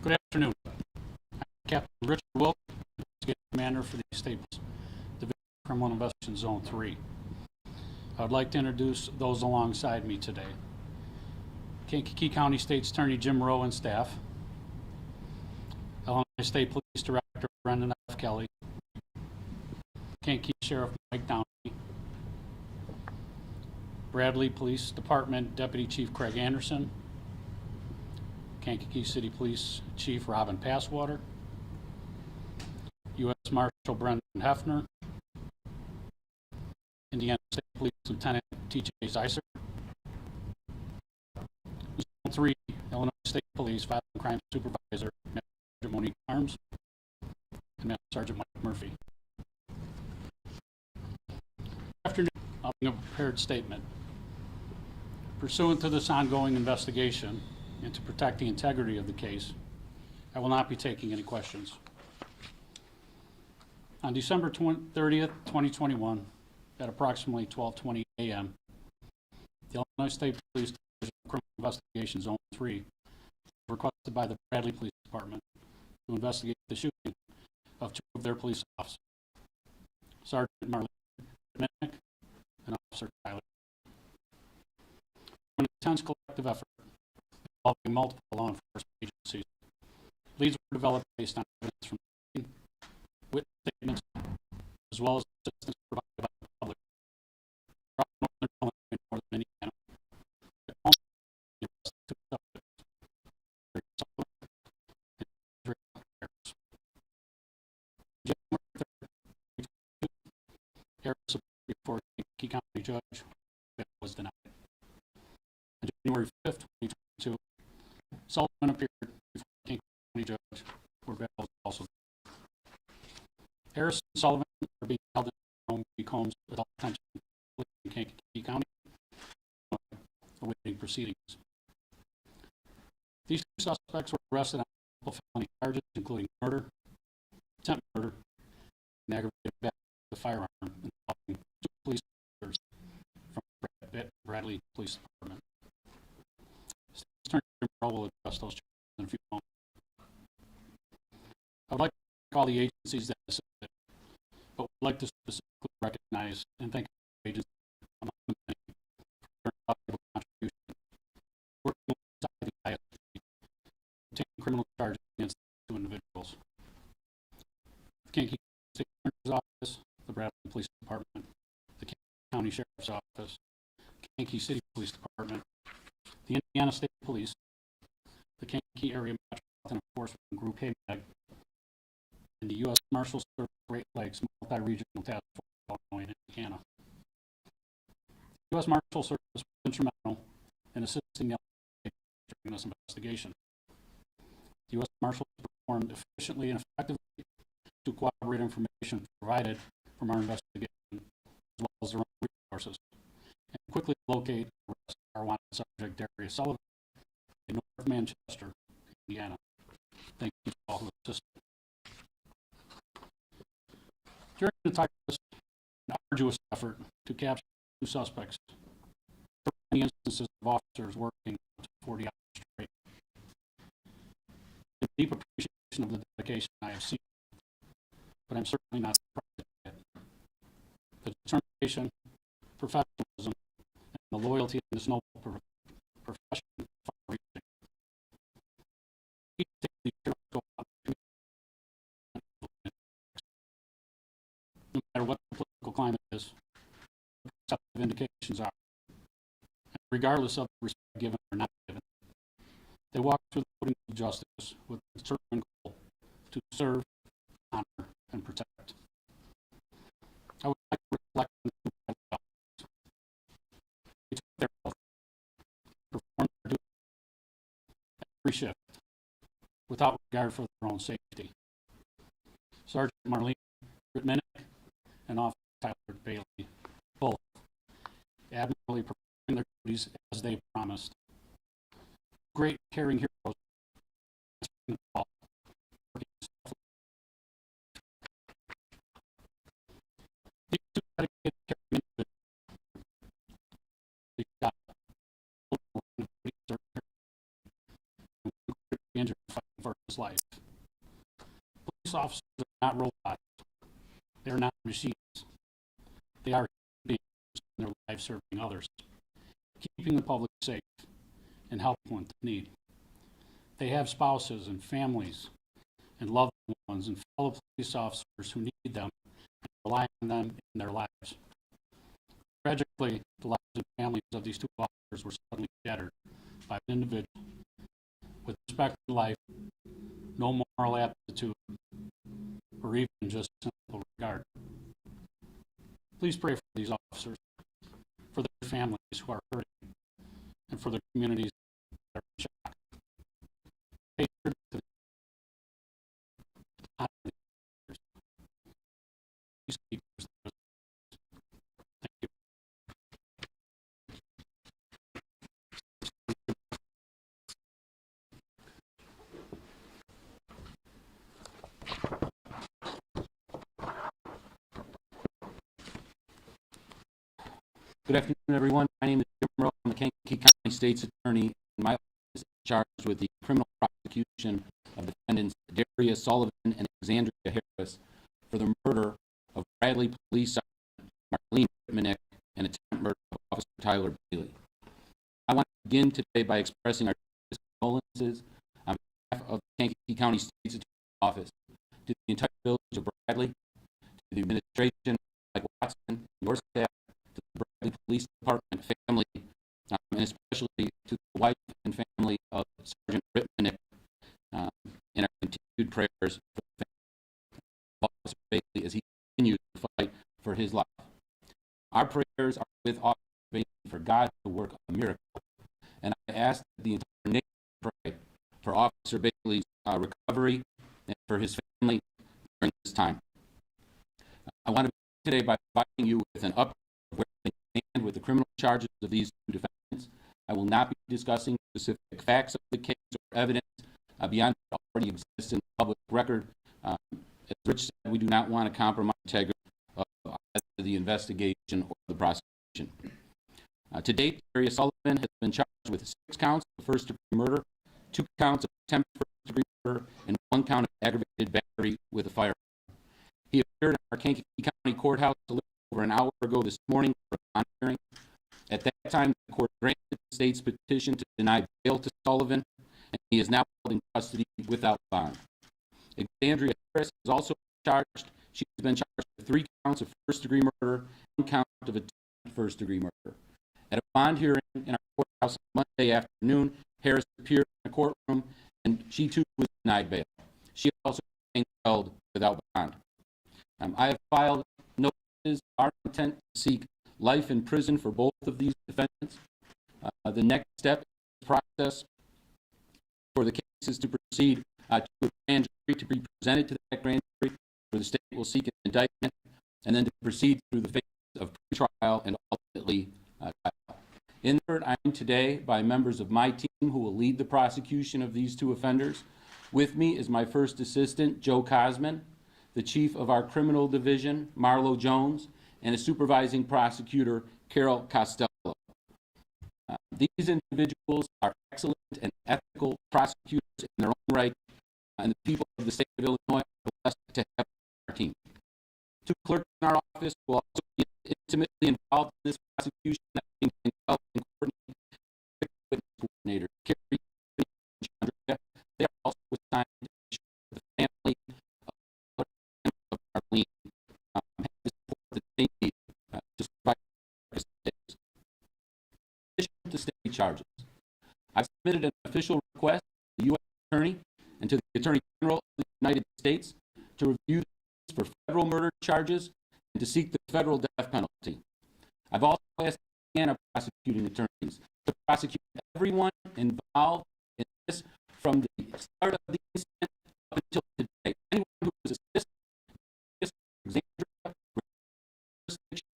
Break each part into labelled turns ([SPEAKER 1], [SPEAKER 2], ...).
[SPEAKER 1] Good afternoon. I'm Captain Richard Wilk, Investigative Commander for the State Division of Criminal Investigation Zone 3. I would like to introduce those alongside me today. Kankakee County State's Attorney Jim Rowe and staff, Illinois State Police Director Brendan F. Kelly, Kankakee Sheriff Mike Downey, Bradley Police Department Deputy Chief Craig Anderson, Kankakee City Police Chief Robin Passwater, U.S. Marshal Brendan Hefner, Indiana State Police Lieutenant T.J. Zeiser, Zone 3 Illinois State Police Violent Crime Supervisor Master Sergeant Monique Arms, and Master Sergeant Mike Murphy. Good afternoon. I'll bring a prepared statement. Pursuant to this ongoing investigation and to protect the integrity of the case, I will not be taking any questions. On December 30th, 2021, at approximately 12:20 a.m., the Illinois State Police Division of Criminal Investigation Zone 3 was requested by the Bradley Police Department to investigate the shooting of two of their police officers, Sergeant Marlene Minnick and Officer Tyler. An intense collective effort involving multiple law enforcement agencies, leads were developed based on evidence from witness statements, as well as assistance provided by the public throughout northern Illinois and northern Indiana. The arrest of two suspects, Terry Sullivan and Andrea Harris. January 3rd, 2022, Harris appeared before a Kankakee County judge, but was denied. On January 5th, 2022, Sullivan appeared before the Kankakee County judge, where bail was also denied. Harris and Sullivan are being held in Rome B. Combs Adult Detention in Kankakee County, awaiting proceedings. These two suspects were arrested on multiple felony charges, including murder, attempted murder, and aggravated battery with a firearm involving two police officers from Bradley Police Department. State's Attorney Jim Rowe will address those charges in a few moments. I would like to thank all the agencies that assisted, but would like to specifically recognize and thank the agencies among the many for their valuable contribution, working alongside the ISP, obtaining criminal charges against two individuals. The Kankakee State Attorney's Office, the Bradley Police Department, the Kankakee County Sheriff's Office, Kankakee City Police Department, the Indiana State Police, the Kankakee Area Metropolitan Enforcement Group HAMAG, and the U.S. Marshals Service Great Lakes Multi-Regional Task Force Illinois and Indiana. The U.S. Marshals Service was instrumental in assisting the Illinois during this investigation. The U.S. Marshals performed efficiently and effectively to corroborate information provided from our investigation, as well as their own resources, and quickly locate and arrest our wanted subject, Darius Sullivan, in North Manchester, Indiana. Thank you to all who assisted. During the entire an arduous effort to capture two suspects, there were many instances of officers working up to 40 hours straight. In deep appreciation of the dedication I have seen, but I'm certainly not surprised by it. The determination, professionalism, and the loyalty in this noble profession are far-reaching. Each day these heroes go out to no matter what the political climate is, what perceptive indications are, and regardless of the respect given or not given, they walk through the podium of justice with the determined goal to serve, honor, and protect. I would like to reflect on the two Bradley officers. They took their oath, performed their duty every shift without regard for their own safety. Sergeant Marlene Minnick and Officer Tyler Bailey, both admirably performing their duties as they promised. Great caring heroes. These two dedicated caring individuals for his life. Police officers are not robots. They are not machines. They are human beings in their lives serving others, keeping the public safe, and helping when they need. They have spouses and families and loved ones and fellow police officers who need them and rely on them in their lives. Tragically, the lives and families of these two officers were suddenly shattered by an individual with respect to life, no moral aptitude, or even just simple regard. Please pray for these officers, for their families who are hurting, and for the communities that are in shock. Pay tribute to the peacekeepers. Thank you.
[SPEAKER 2] Good afternoon, everyone. My name is Jim Rowe. I'm the Kankakee County State's Attorney, and my office is charged with the criminal prosecution of defendants Darius Sullivan and Alexandria Harris for the murder of Bradley Police Sergeant Marlene Whitmanick and attempt murder of Officer Tyler Bailey. I want to begin today by expressing our condolences on behalf of the Kankakee County State's Attorney's Office to the entire village of Bradley, to the administration, Mike Watson, your staff, the Police Department family, and especially to the wife and family of Sergeant Whitmanick, and our continued prayers for the family of Officer Bailey as he continues to fight for his life. Our prayers are with Officer Bailey for God to work a miracle, and I ask that the entire nation pray for Officer Bailey's recovery and for his family during this time. I want to begin today by providing you with an update of where they stand with the criminal charges of these two defendants. I will not be discussing specific facts of the case or evidence beyond what already exists in the public record. As Rich said, we do not want to compromise the integrity of either the investigation or the prosecution. To date, Darius Sullivan has been charged with 6 counts of first-degree murder, 2 counts of attempt first-degree murder, and 1 count of aggravated battery with a firearm. He appeared in our Kankakee County Courthouse a little over an hour ago this morning for a bond hearing. At that time, the court granted the state's petition to deny bail to Sullivan, and he is now held in custody without bond. Alexandria Harris is also charged. She has been charged with 3 counts of first-degree murder, 1 count of attempt first-degree murder. At a bond hearing in our courthouse on Monday afternoon, Harris appeared in the courtroom, and she too was denied bail. She also remains held without bond. I have filed notices of our intent to seek life in prison for both of these defendants. The next step in the process for the case is to proceed to a grand jury to be presented to that grand jury, where the state will seek an indictment, and then to proceed through the phase of pretrial and ultimately trial. In third, I am today by members of my team who will lead the prosecution of these 2 offenders. With me is my first assistant, Joe Cosman, the chief of our criminal division, Marlo Jones, and a supervising prosecutor, Carol Costello. These individuals are excellent and ethical prosecutors in their own right, and the people of the state of Illinois are blessed to have our team. 2 clerks in our office will also be intimately involved in this prosecution, that being Danielle and Courtney, witness coordinator Carrie and Chandra. They are also assigned to ensure the family of Marlene have the support that they need to survive the days. In addition to state charges, I've submitted an official request to the U.S. Attorney and to the Attorney General of the United States to review for federal murder charges and to seek the federal death penalty. I've also asked the prosecuting attorneys to prosecute everyone involved in this from the start of the incident up until today. Anyone who was assisted,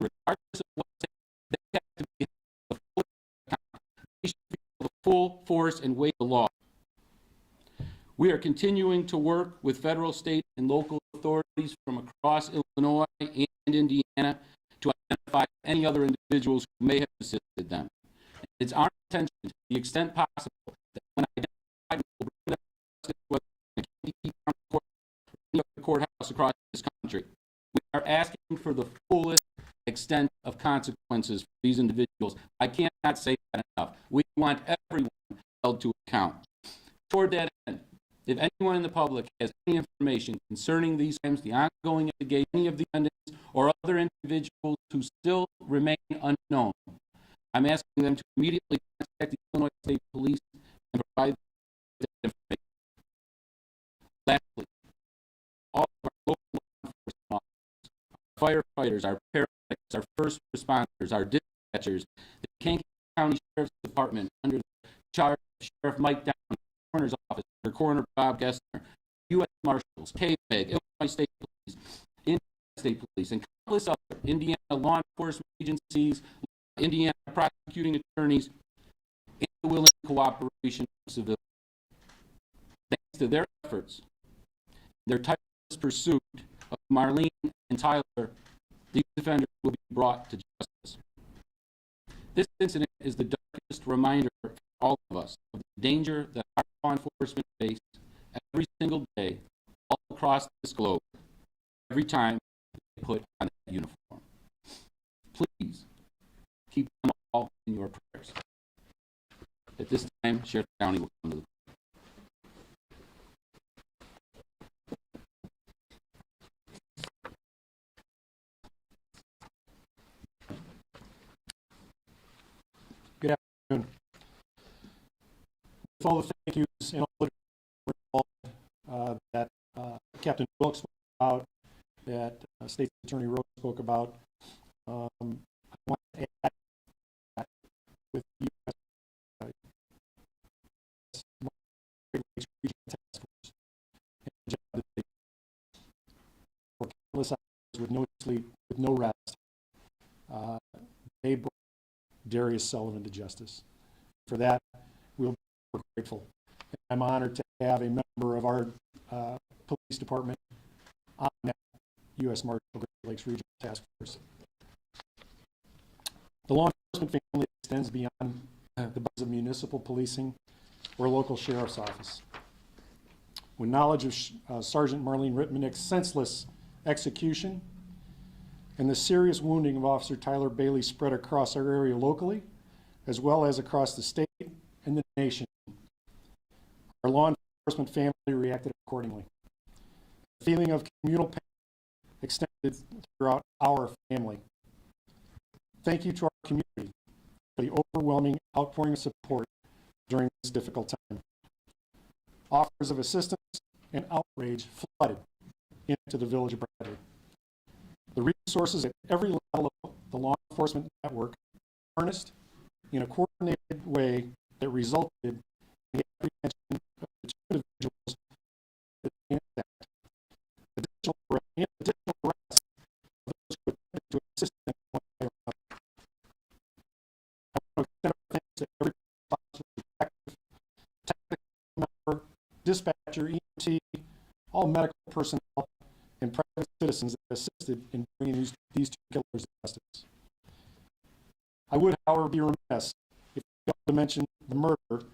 [SPEAKER 2] regardless of what they have to be the full account. They should feel the full force and weight of the law. We are continuing to work with federal, state, and local authorities from across Illinois and Indiana to identify any other individuals who may have assisted them. It's our intention, to the extent possible, that when identified, we will bring them to justice, whether Kankakee County Court, or any other courthouse across this country. We are asking for the fullest extent of consequences for these individuals. I cannot say that enough. We want everyone held to account. Toward that end, if anyone in the public has any information concerning these crimes, the ongoing investigation, any of the defendants, or other individuals who still remain unknown, I'm asking them to immediately contact the Illinois State Police and provide that information. Lastly, all of our local law enforcement officers, our firefighters, our paramedics, our first responders, our dispatchers, the Kankakee County Sheriff's Department under the charge of Sheriff Mike Down, Coroner's Office, or Coroner Bob Gessner, U.S. Marshals, KBAG, Illinois State Police, Indiana State Police, and countless other Indiana law enforcement agencies, Indiana prosecuting attorneys, and the willing cooperation of civilians. Thanks to their efforts, their tireless pursuit of Marlene and Tyler, these defenders will be brought to justice. This incident is the darkest reminder for all of us of the danger that our law enforcement face every single day all across this globe, every time they put on that uniform. Please keep them all in your prayers. At this time, Sheriff Downey will come to the
[SPEAKER 3] Good afternoon. With all the thank yous and all the that Captain Wilkes spoke about, that State Attorney Rose spoke about, I want to add that with the U.S. Great Lakes Regional Task Force and the job that they do. For countless hours with no sleep, with no rest, they brought Darius Sullivan to justice. For that, we'll be grateful. And I'm honored to have a member of our police department on that U.S. Marshal Great Lakes Regional Task Force. The law enforcement family extends beyond the bounds of municipal policing or local sheriff's office. When knowledge of Sergeant Marlene Rittmanick's senseless execution and the serious wounding of Officer Tyler Bailey spread across our area locally, as well as across the state and the nation, our law enforcement family reacted accordingly. The feeling of communal pain extended throughout our family. Thank you to our community for the overwhelming outpouring of support during this difficult time. Offers of assistance and outrage flooded into the village of Bradley. The resources at every level of the law enforcement network harnessed in a coordinated way that resulted in the apprehension of the two individuals that attacked. Additional arrests of those who attempted to assist them one way or another. I want to extend our thanks to every detective, technical member, dispatcher, EMT, all medical personnel, and private citizens that assisted in bringing these two killers to justice. I would, however, be remiss if I failed to mention the murder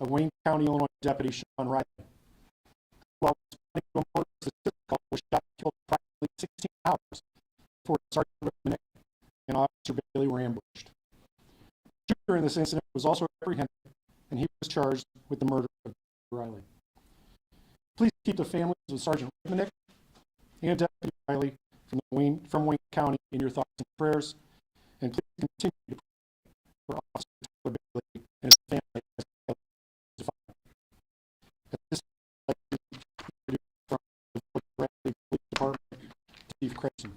[SPEAKER 3] of Wayne County, Illinois Deputy Sean Riley, who, while responding to a motor statistic call, was shot and killed approximately 16 hours before Sergeant Rittmanick and Officer Bailey were ambushed. The shooter in this incident was also apprehended, and he was charged with the murder of Riley. Please keep the families of Sergeant Rittmanick and Deputy Riley from Wayne County in your thoughts and prayers, and please continue to pray for Officer Tyler Bailey and his family as they defined. At this time, I'd like to introduce from the Bradley Police Department, Chief Craigson.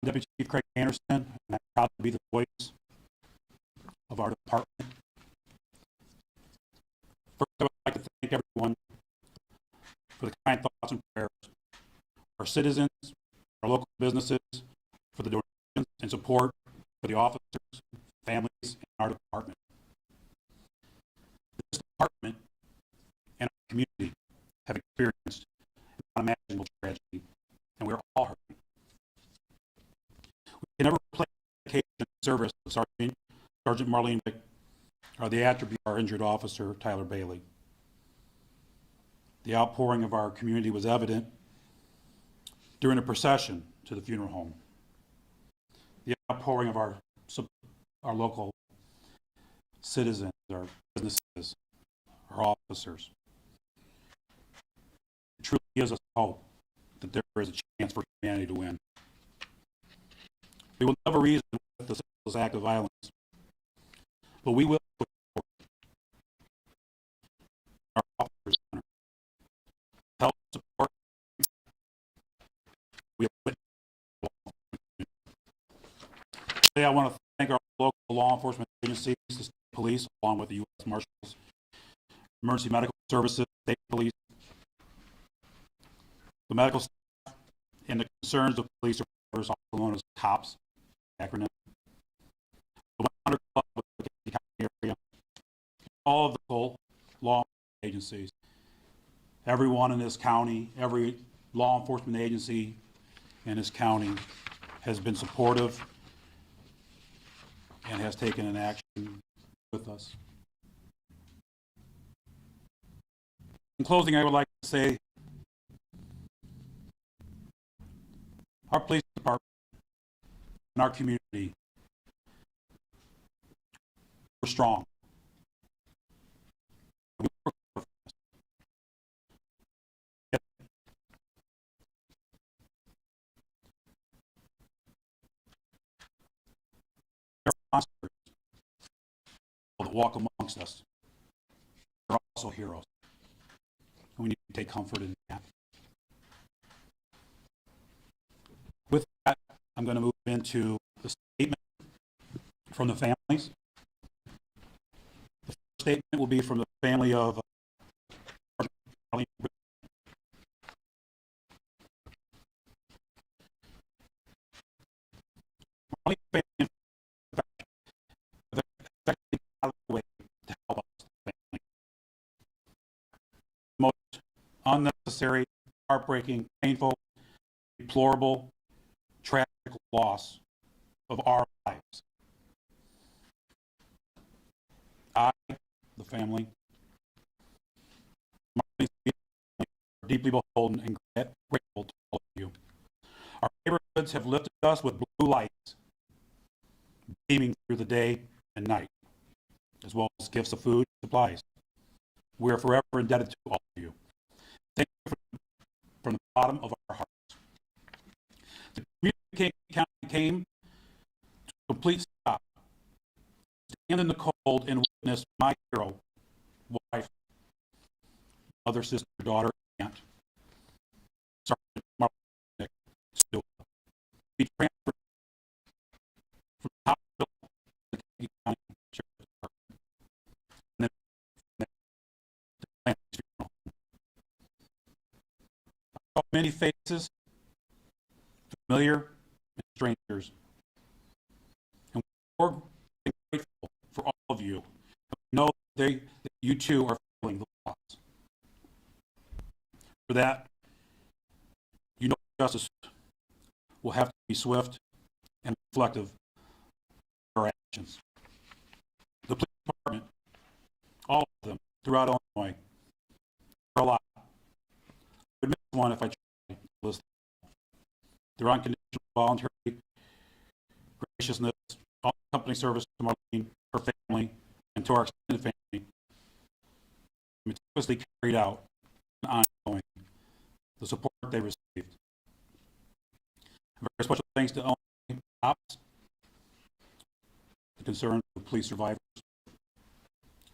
[SPEAKER 4] Deputy Chief Craig Anderson, and I'm proud to be the voice of our department. First, I would like to thank everyone for the kind thoughts and prayers, our citizens, our local businesses, for the donations and support for the officers, families, in our department. This department and community have experienced an unimaginable tragedy, and we are all hurting. We can never replace the dedication and service of Sergeant Marlene Vick or the attribute of our injured officer, Tyler Bailey. The outpouring of our community was evident during a procession to the funeral home. The outpouring of our local citizens, our businesses, our officers. It truly gives us hope that there is a chance for humanity to win. We will never reason with the senseless act of violence, but we will put forward our officers' honor. Help support. We have witnessed. Today, I want to thank our local law enforcement agencies, the state police, along with the U.S. Marshals, emergency medical services, state police, the medical staff, and the concerns of police reporters, also known as COPS, acronym, the 100 Club of the Kankakee County area, all of the local law enforcement agencies. Everyone in this county, every law enforcement agency in this county has been supportive and has taken an action with us. In closing, I would like to say our police department and our community, we're strong. We work for this. There are monsters that walk amongst us. They're also heroes. And we need to take comfort in that. With that, I'm going to move into the statement from the families. The first statement will be from the family of Marlene. Marlene family effectively got out of the way to help us, the family. The most unnecessary, heartbreaking, painful, deplorable, tragic loss of our lives. I, the family, are deeply beholden and grateful to all of you. Our neighborhoods have lifted us with blue lights, beaming through the day and night, as well as gifts of food and supplies. We are forever indebted to all of you. Thank you from the bottom of our hearts. The community county came to a complete stop, stand in the cold and witness my hero, wife, mother, sister, daughter, aunt, Sergeant Marlene Stewart, be transferred from the hospital to the Kankakee County Sheriff's Department, and then to the family's funeral home. I saw many faces, familiar and strangers, and we're grateful for all of you. We know that you too are feeling the loss. For that, you know justice will have to be swift and reflective of our actions. The police department, all of them throughout Illinois, are a lot. I would miss one if I tried to list them. Their unconditional voluntary graciousness, all company service to Marlene, her family, and to our extended family, meticulously carried out and ongoing, the support they received. A very special thanks to Illinois Cops, the concerned police survivors,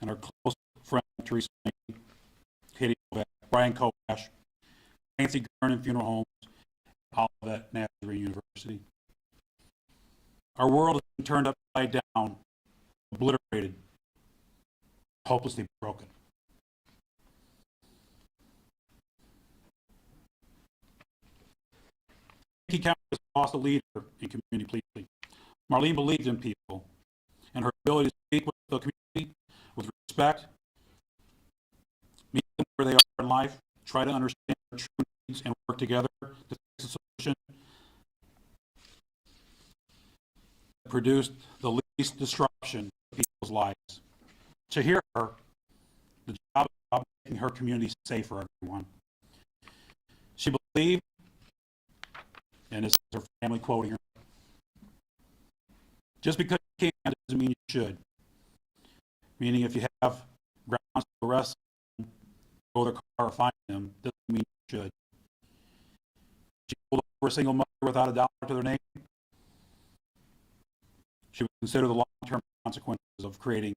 [SPEAKER 4] and our close friend Teresa, Katie Novak, Brian Kovash, Nancy Gurn Funeral Homes, all of at Nazarene University. Our world has been turned upside down, obliterated, hopelessly broken. Kankakee County has lost a leader in community policing. Marlene believed in people and her ability to speak with the community with respect, meet them where they are in life, try to understand their true needs, and work together to fix a solution that produced the least disruption to people's lives. To hear her, the job of making her community safe for everyone. She believed, and this is her family quoting her, just because you can doesn't mean you should. Meaning if you have grounds to arrest them, go to their car or find them, doesn't mean you should. She pulled over a single mother without a dollar to their name. She would consider the long-term consequences of creating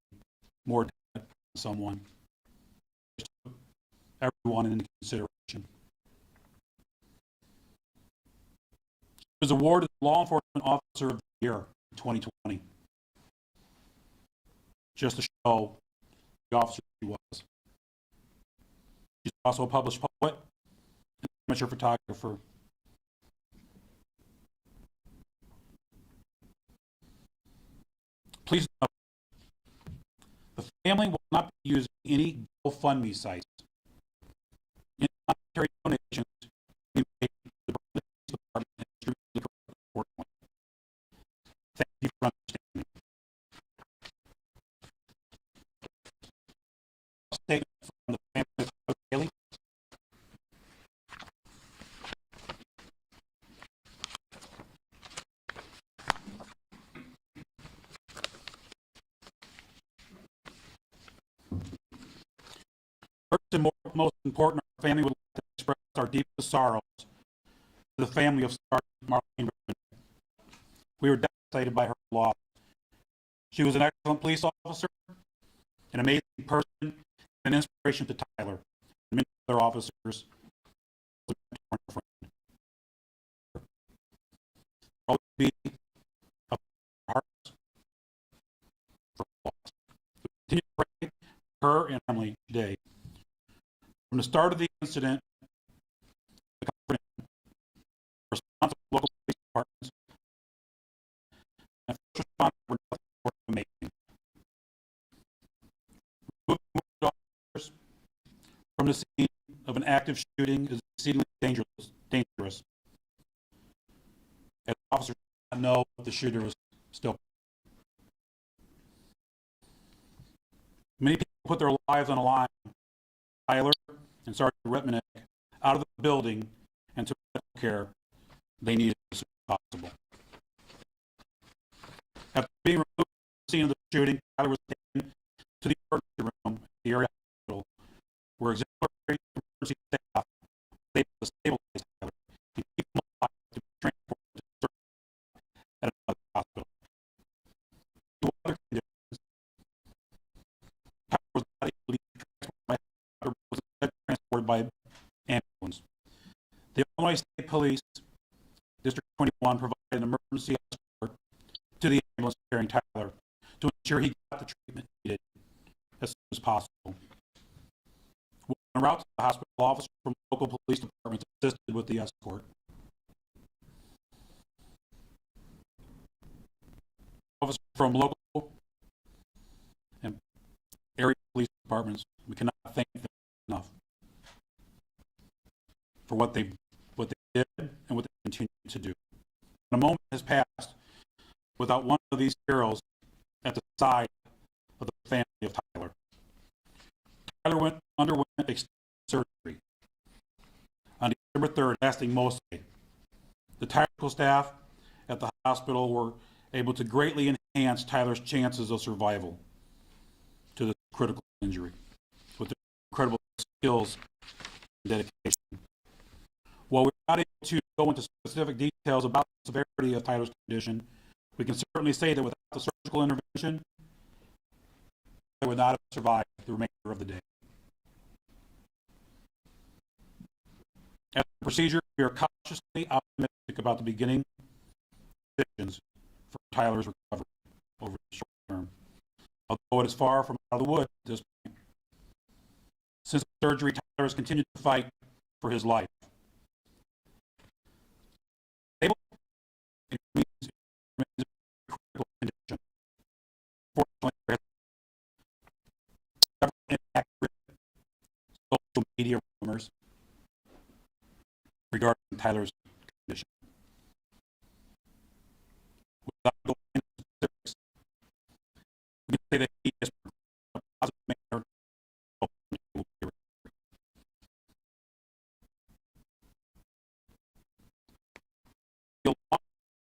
[SPEAKER 4] more debt on someone. She took everyone into consideration. She was awarded the Law Enforcement Officer of the Year in 2020. Just to show the officer she was. She's also a published poet and amateur photographer. Please note, the family will not be using any GoFundMe sites. Any monetary donations will be made to the Berlin Police Department and distributed accordingly. Thank you for understanding. Statement from the family of Haley. First and most important, our family would like to express our deepest sorrows to the family of Sergeant Marlene Rickman. We were devastated by her loss. She was an excellent police officer, an amazing person, and an inspiration to Tyler and many other officers. Always be a heart for loss. We continue to pray for her and family today. From the start of the incident, the company, response of local police departments, and first responders were nothing short of amazing. Removing officers from the scene of an active shooting is exceedingly dangerous. As officers did not know if the shooter was still. Many people put their lives on the line. Tyler and Sergeant Retmanek out of the building and to medical care they needed as soon as possible. After being removed from the scene of the shooting, Tyler was taken to the emergency room at the area hospital, where exemplary emergency staff was able to stabilize Tyler and keep him alive to be transported to surgery at another hospital. Due to other conditions, Tyler was not able to be transported by helicopter, but was instead transported by ambulance. The Illinois State Police, District 21, provided an emergency escort to the ambulance carrying Tyler to ensure he got the treatment needed as soon as possible. En route to the hospital, officers from local police departments assisted with the escort. Officers from local and area police departments, we cannot thank them enough for what they did and what they continue to do. And a moment has passed without one of these heroes at the side of the family of Tyler. Tyler underwent extensive surgery on December 3rd, lasting most of the day. The technical staff at the hospital were able to greatly enhance Tyler's chances of survival to this critical injury with their incredible skills and dedication. While we're not able to go into specific details about the severity of Tyler's condition, we can certainly say that without the surgical intervention, Tyler would not have survived the remainder of the day. After the procedure, we are cautiously optimistic about the beginning conditions for Tyler's recovery over the short term, although it is far from out of the woods at this point. Since the surgery, Tyler has continued to fight for his life. It remains a critical condition. Fortunately, several inaccurate social media rumors regarding Tyler's condition. Without going into specifics, we can say that he has progressed in a positive manner. Feel long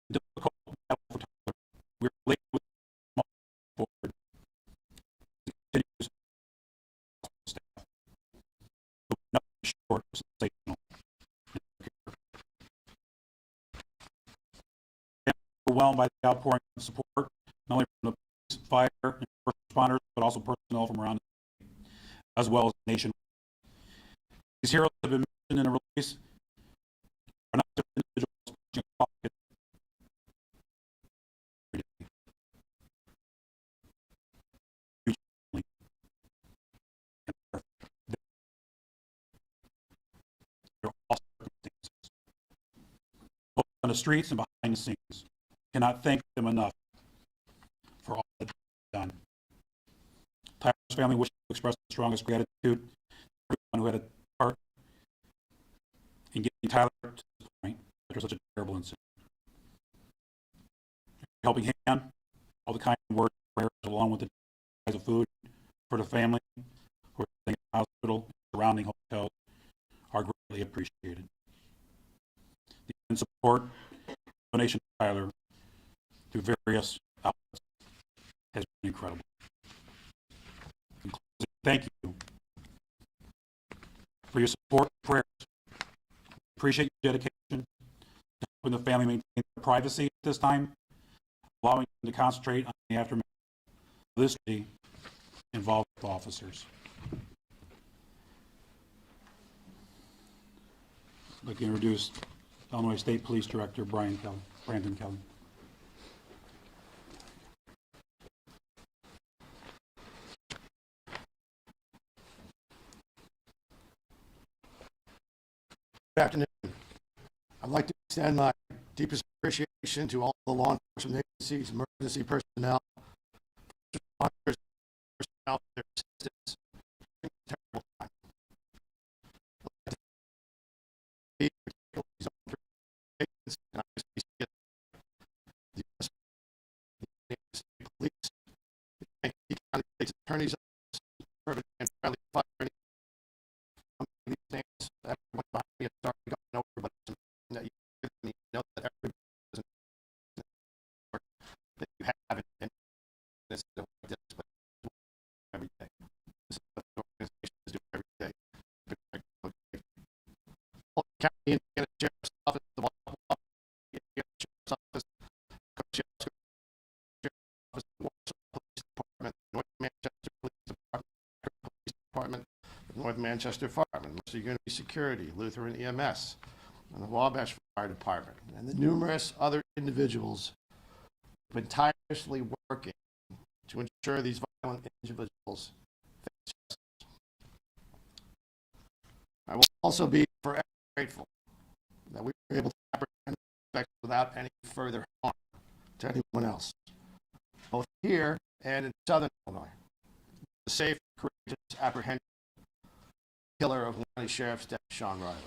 [SPEAKER 4] and difficult battle for Tyler. We're late with small forward. Continues staff. But nothing short of sensational. Overwhelmed by the outpouring of support, not only from the police, fire, and first responders, but also personnel from around the state, as well as nationwide. These heroes have been mentioned in a release are not just individuals punching a pocket every day. Hugely and perfect. They're all circumstances, both on the streets and behind the scenes. Cannot thank them enough for all that they've done. Tyler's family wishes to express the strongest gratitude to everyone who had a part in getting Tyler to this point after such a terrible incident. Helping hand, all the kind words, prayers, along with the bags of food for the family who are staying in the hospital and surrounding hotels are greatly appreciated. The support, donation to Tyler through various outlets has been incredible. In closing, thank you for your support and prayers. Appreciate your dedication to helping the family maintain their privacy at this time, allowing them to concentrate on the aftermath of this tragedy involved with officers. I'd like to introduce Illinois State Police Director Brandon Kelly.
[SPEAKER 5] Good afternoon. I'd like to extend my deepest appreciation to all the law enforcement agencies, emergency personnel, responders, personnel for their assistance during this terrible time. I'd like to thank these organizations and obviously the U.S. State Police, thank the County State's Attorney's Office, Urban and Valley Fire. These names, everyone behind me has already gone over, but it's important that you know that everybody doesn't that you have in this like this, but every day. This is what the organizations do every day. All the county Indiana Sheriff's Office, the Indiana Sheriff's Office, Sheriff's Office, the Warsaw Police Department, North Manchester Police Department, North Manchester Firemen, Mercer Unity Security, Lutheran EMS, and the Wabash Fire Department, and the numerous other individuals who have been tirelessly working to ensure these violent individuals face justice. I will also be forever grateful that we were able to apprehend suspects without any further harm to anyone else, both here and in Southern Illinois. The safe, courageous apprehension killer of County Sheriff's Deputy Sean Riley.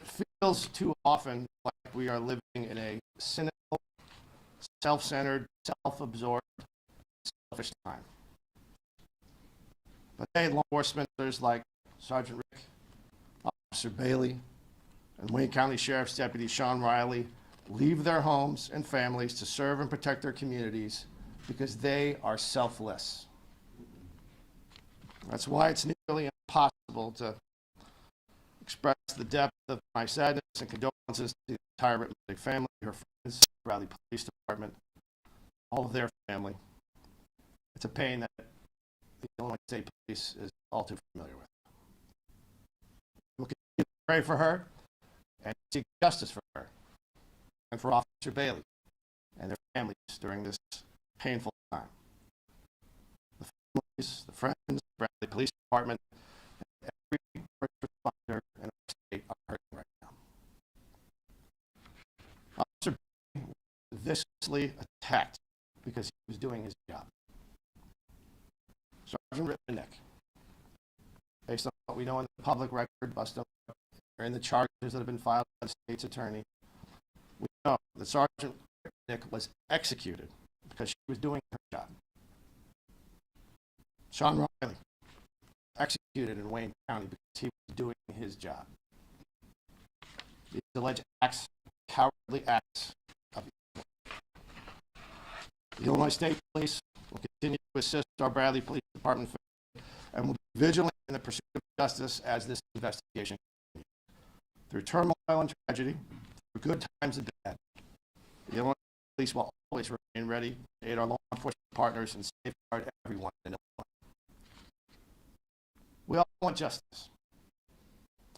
[SPEAKER 5] It feels too often like we are living in a cynical, self-centered, self-absorbed, selfish time. But hey, law enforcement officers like Sergeant Rick, Officer Bailey, and Wayne County Sheriff's Deputy Sean Riley leave their homes and families to serve and protect their communities because they are selfless. That's why it's nearly impossible to express the depth of my sadness and condolences to the entire Rittman family, her friends, the Raleigh Police Department, all of their family. It's a pain that the Illinois State Police is all too familiar with. We'll continue to pray for her and seek justice for her and for Officer Bailey and their families during this painful time. The families, the friends, the Bradley Police Department, and every first responder in our state are hurting right now. Officer Bailey was viciously attacked because he was doing his job. Sergeant Sergeant Rittmanick, based on what we know in the public record, or in the charges that have been filed by the state's attorney, we know that Sergeant Rittmanick was executed because she was doing her job. Sean Riley, executed in Wayne County because he was doing his job. These alleged acts, cowardly acts of evil. The Illinois State Police will continue to assist our Bradley Police Department and will be vigilant in the pursuit of justice as this investigation continues. Through turmoil and tragedy, through good times and bad, the Illinois Police will always remain ready to aid our law enforcement partners and safeguard everyone in Illinois. We all want justice.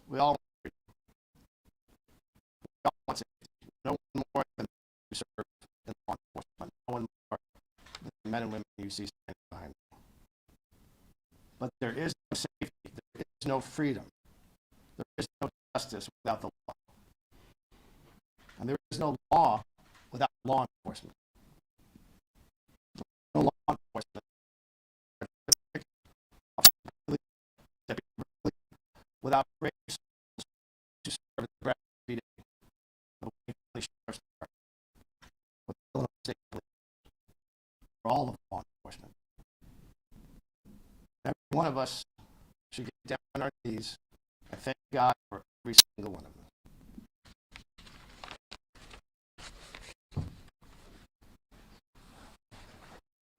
[SPEAKER 5] We all want freedom. We all want safety. No one more than who serve in law enforcement. No one more than the men and women you see standing behind me. But there is no safety. There is no freedom. There is no justice without the law. And there is no law without law enforcement. No law enforcement without great souls to serve the Bradley PD, the Wayne County Sheriff's Department, with the Illinois State Police, for all of law enforcement. Every one of us should get down on our knees and thank God for every single one of them.